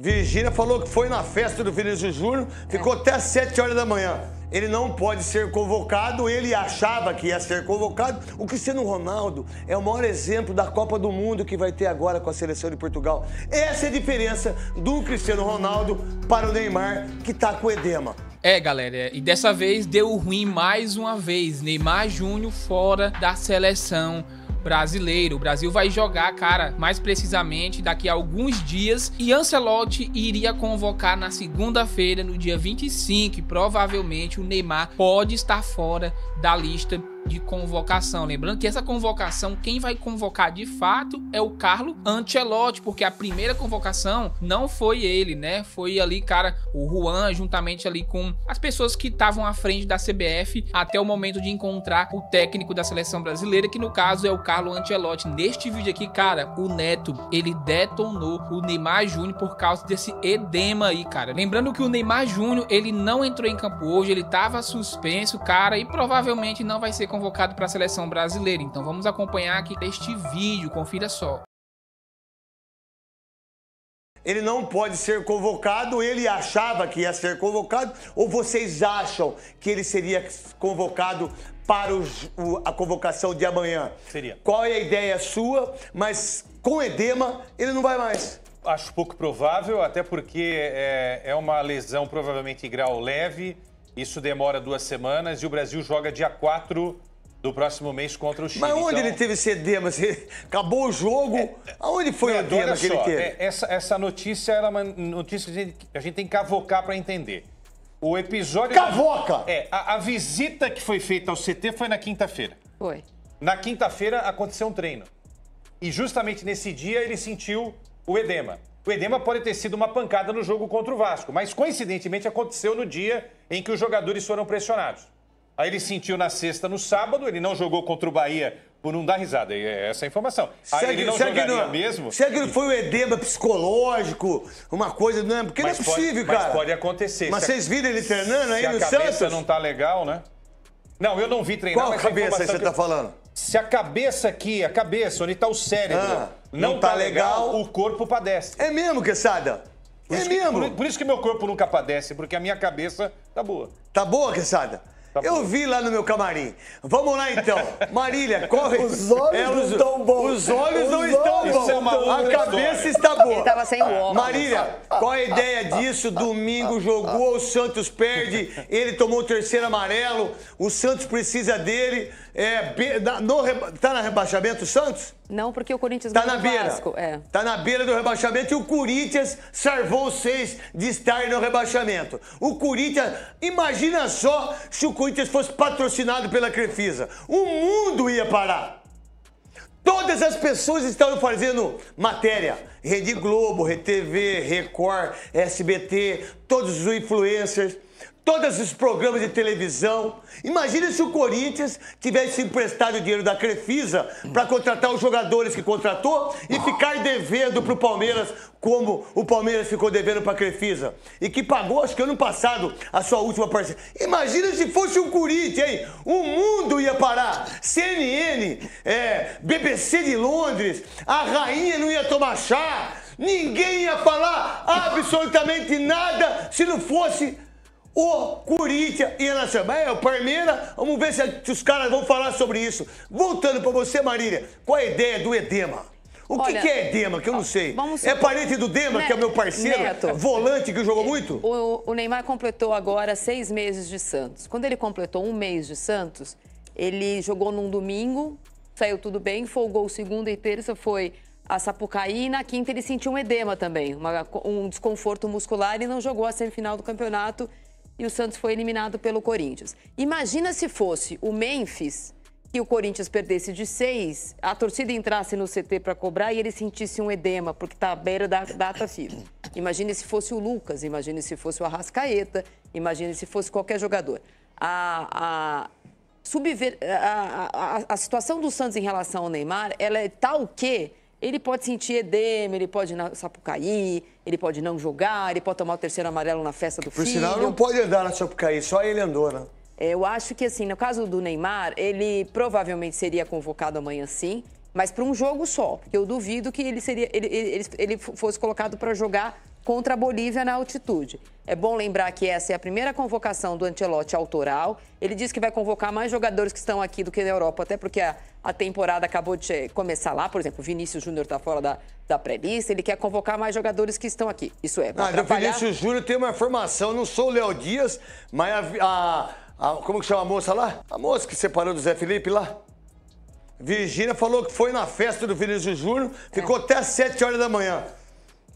Virgínia falou que foi na festa do Vinícius Júnior, ficou até às 7 horas da manhã. Ele não pode ser convocado, ele achava que ia ser convocado. O Cristiano Ronaldo é o maior exemplo da Copa do Mundo que vai ter agora com a seleção de Portugal. Essa é a diferença do Cristiano Ronaldo para o Neymar, que tá com edema. Galera, e dessa vez deu ruim mais uma vez. Neymar Júnior fora da seleção brasileira. O Brasil vai jogar, cara, mais precisamente daqui a alguns dias. E Ancelotti iria convocar na segunda-feira, no dia 25. E provavelmente o Neymar pode estar fora da lista de convocação. Lembrando que essa convocação, quem vai convocar de fato é o Carlo Ancelotti, porque a primeira convocação não foi ele, né? Foi ali, cara, o Juan, juntamente ali com as pessoas que estavam à frente da CBF até o momento de encontrar o técnico da seleção brasileira, que no caso é o Carlo Ancelotti. Neste vídeo aqui, cara, o Neto, ele detonou o Neymar Júnior por causa desse edema aí, cara. Lembrando que o Neymar Júnior, ele não entrou em campo hoje, ele tava suspenso, cara, e provavelmente não vai ser convocado para a seleção brasileira. Então vamos acompanhar aqui este vídeo, confira só. Ele não pode ser convocado, ele achava que ia ser convocado, ou vocês acham que ele seria convocado para a convocação de amanhã? Seria. Qual é a ideia sua? Mas com edema, ele não vai mais. Acho pouco provável, até porque é uma lesão provavelmente em grau leve. Isso demora 2 semanas e o Brasil joga dia 4 do próximo mês contra o Chile. Mas onde ele teve esse edema? Acabou o jogo? Aonde foi o edema que ele teve? Essa notícia era uma notícia que a gente tem que cavocar para entender. O episódio... Cavoca! A visita que foi feita ao CT foi na quinta-feira. Foi. Na quinta-feira aconteceu um treino. E justamente nesse dia ele sentiu o edema. O edema pode ter sido uma pancada no jogo contra o Vasco, mas coincidentemente aconteceu no dia em que os jogadores foram pressionados. Aí ele sentiu na sexta, no sábado, ele não jogou contra o Bahia por não dar risada, é essa a informação. Aí ele não jogaria mesmo. Será que não foi um edema psicológico, uma coisa, não é? Porque não é possível, cara. Mas pode acontecer. Mas vocês viram ele treinando aí no Santos? Se a cabeça não tá legal, né? Não, eu não vi treinar. Qual cabeça aí você tá falando? Se a cabeça aqui, onde tá o cérebro, não tá legal, o corpo padece. É mesmo, Quesada? É mesmo? Por isso que meu corpo nunca padece, porque a minha cabeça tá boa. Tá boa, Quesada? Tá eu vi lá no meu camarim. Vamos lá, então. Marília, corre. Os olhos não estão bons. Os olhos não estão bons. A cabeça está boa. Ele tava sem óculos. Marília, qual a ideia disso? Domingo jogou, o Santos perde, ele tomou o 3º amarelo, o Santos precisa dele. Tá no rebaixamento o Santos? Não, porque o Corinthians tá na beira. Vasco. Tá na beira do rebaixamento e o Corinthians salvou vocês de estar no rebaixamento. O Corinthians, imagina só se o Corinthians fosse patrocinado pela Crefisa. O mundo ia parar. Todas as pessoas estavam fazendo matéria. Rede Globo, Rede TV, Record, SBT, todos os influencers. Todos os programas de televisão. Imagina se o Corinthians tivesse emprestado o dinheiro da Crefisa para contratar os jogadores que contratou e ficar devendo para o Palmeiras, como o Palmeiras ficou devendo para a Crefisa. E que pagou, acho que ano passado, a sua última parcela. Imagina se fosse o Corinthians, hein? O mundo ia parar. CNN, BBC de Londres, a rainha não ia tomar chá, ninguém ia falar absolutamente nada se não fosse o Corinthians e a Nacional. O Palmeiras, vamos ver se os caras vão falar sobre isso. Voltando para você, Marília, qual é a ideia do edema? Olha, que é edema, que eu não sei? É parente do Dema, que é meu parceiro, Neto, volante que jogou muito? O Neymar completou agora 6 meses de Santos. Quando ele completou 1 mês de Santos, ele jogou num domingo, saiu tudo bem, folgou segunda e terça, foi a Sapucaí, e na quinta ele sentiu um edema também, um desconforto muscular e não jogou a semifinal do campeonato. E o Santos foi eliminado pelo Corinthians. Imagina se fosse o Memphis, que o Corinthians perdesse de 6, a torcida entrasse no CT para cobrar e ele sentisse um edema, porque está à beira da data FIFA. Imagine se fosse o Lucas, imagine se fosse o Arrascaeta, imagine se fosse qualquer jogador. A situação do Santos em relação ao Neymar, ela é tal que ele pode sentir edema, ele pode ir na Sapucaí, ele pode não jogar, ele pode tomar o 3º amarelo na festa do filho. Por sinal, não pode andar na Sapucaí, só ele andou, né? Eu acho que, assim, no caso do Neymar, ele provavelmente seria convocado amanhã sim, mas para um jogo só, porque eu duvido que ele fosse colocado para jogar contra a Bolívia na altitude. É bom lembrar que essa é a primeira convocação do Ancelotti autoral. Ele disse que vai convocar mais jogadores que estão aqui do que na Europa, até porque a temporada acabou de começar lá. Por exemplo, o Vinícius Júnior está fora da pré-lista. Ele quer convocar mais jogadores que estão aqui. Isso é, o Vinícius Júnior tem uma formação, não sou o Léo Dias, mas como que chama a moça lá? A moça que separou do Zé Felipe lá? Virgínia falou que foi na festa do Vinícius Júnior, ficou até às 7 horas da manhã.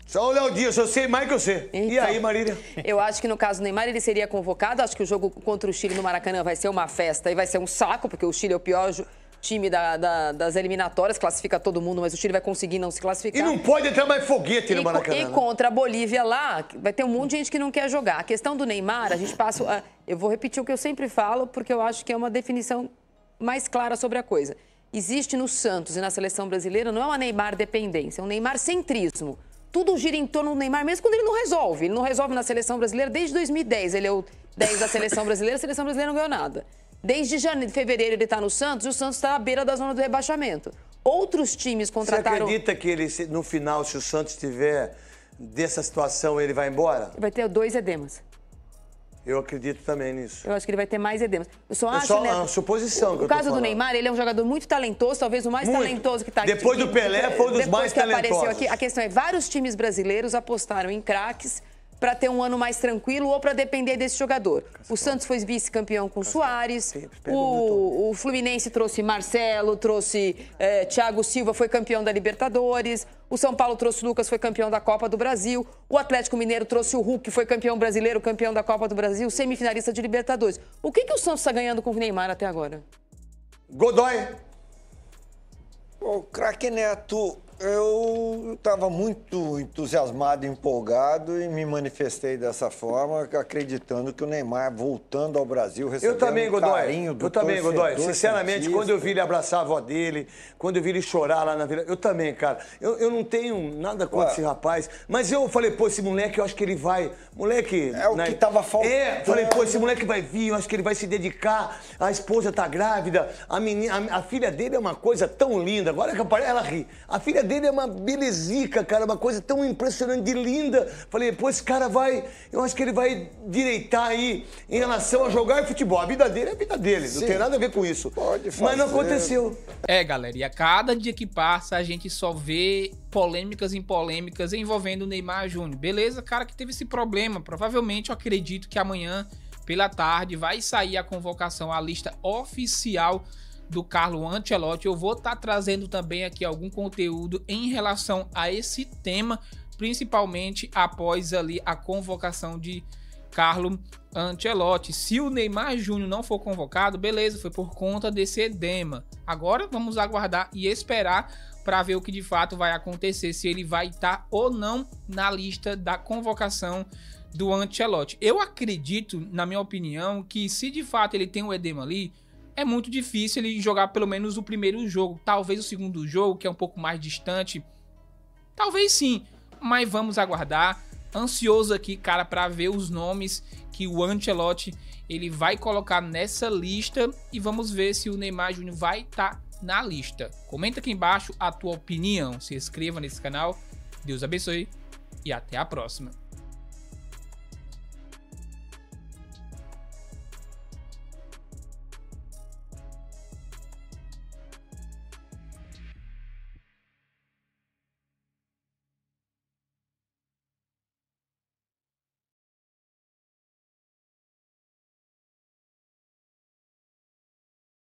Só o Léo Dias, eu sei mais que você. Então, e aí, Marília? Eu acho que no caso do Neymar ele seria convocado. Acho que o jogo contra o Chile no Maracanã vai ser uma festa e vai ser um saco, porque o Chile é o pior time das eliminatórias, classifica todo mundo, mas o Chile vai conseguir não se classificar. E não pode entrar mais foguete no Maracanã. E contra a Bolívia lá, vai ter um monte de gente que não quer jogar. A questão do Neymar, a gente passa... Eu vou repetir o que eu sempre falo, porque eu acho que é uma definição mais clara sobre a coisa. Existe no Santos e na seleção brasileira, não é uma Neymar dependência, é um Neymar centrismo. Tudo gira em torno do Neymar, mesmo quando ele não resolve. Ele não resolve na seleção brasileira desde 2010. Ele é o 10 da seleção brasileira, a seleção brasileira não ganhou nada. Desde fevereiro ele está no Santos e o Santos está à beira da zona do rebaixamento. Outros times contrataram... Você acredita que ele, no final, se o Santos tiver dessa situação, ele vai embora? Vai ter 2 edemas. Eu acredito também nisso. Eu acho que ele vai ter mais edemas. Eu só acho, só uma suposição. O caso do Neymar, ele é um jogador muito talentoso, talvez o mais talentoso que está aqui. Depois do Pelé, foi um dos mais talentosos. Aqui, a questão é, vários times brasileiros apostaram em craques para ter um ano mais tranquilo ou para depender desse jogador. O Santos foi vice-campeão com Suárez, o Fluminense trouxe Marcelo, trouxe Thiago Silva, foi campeão da Libertadores, o São Paulo trouxe Lucas, foi campeão da Copa do Brasil, o Atlético Mineiro trouxe o Hulk, foi campeão brasileiro, campeão da Copa do Brasil, semifinalista de Libertadores. O que o Santos está ganhando com o Neymar até agora? Godoy. Ô, craque Neto, eu estava muito entusiasmado, empolgado e me manifestei dessa forma, acreditando que o Neymar, voltando ao Brasil, recebendo um carinho do torcedor. Eu também, Godoy. Sinceramente, quando eu vi ele abraçar a avó dele, quando eu vi ele chorar lá na vila, eu também, cara. Eu não tenho nada contra esse rapaz, mas eu falei, pô, esse moleque, eu acho que ele vai... Moleque... É o que estava faltando. Falei, pô, esse moleque vai vir, eu acho que ele vai se dedicar, a esposa tá grávida, a filha dele é uma coisa tão linda, agora que ela ri. A filha dele é uma belezica, cara, uma coisa tão impressionante de linda. Falei, pô, esse cara vai... Eu acho que ele vai direitar aí em relação a jogar futebol. A vida dele é a vida dele, não tem nada a ver com isso. Pode fazer. Mas não aconteceu. Galera, e a cada dia que passa, a gente só vê polêmicas em polêmicas envolvendo o Neymar Júnior. Beleza, cara que teve esse problema. Provavelmente, eu acredito que amanhã, pela tarde, vai sair a convocação, a lista oficial do Carlo Ancelotti. Eu vou estar trazendo também aqui algum conteúdo em relação a esse tema, principalmente após ali a convocação de Carlo Ancelotti. Se o Neymar Júnior não for convocado, beleza, foi por conta desse edema. Agora vamos aguardar e esperar para ver o que de fato vai acontecer, se ele vai estar ou não na lista da convocação do Ancelotti. Eu acredito, na minha opinião, que se de fato ele tem um edema ali, é muito difícil ele jogar pelo menos o primeiro jogo. Talvez o segundo jogo, que é um pouco mais distante. Talvez sim, mas vamos aguardar. Ansioso aqui, cara, para ver os nomes que o Ancelotti ele vai colocar nessa lista. E vamos ver se o Neymar Júnior vai estar na lista. Comenta aqui embaixo a tua opinião. Se inscreva nesse canal. Deus abençoe e até a próxima.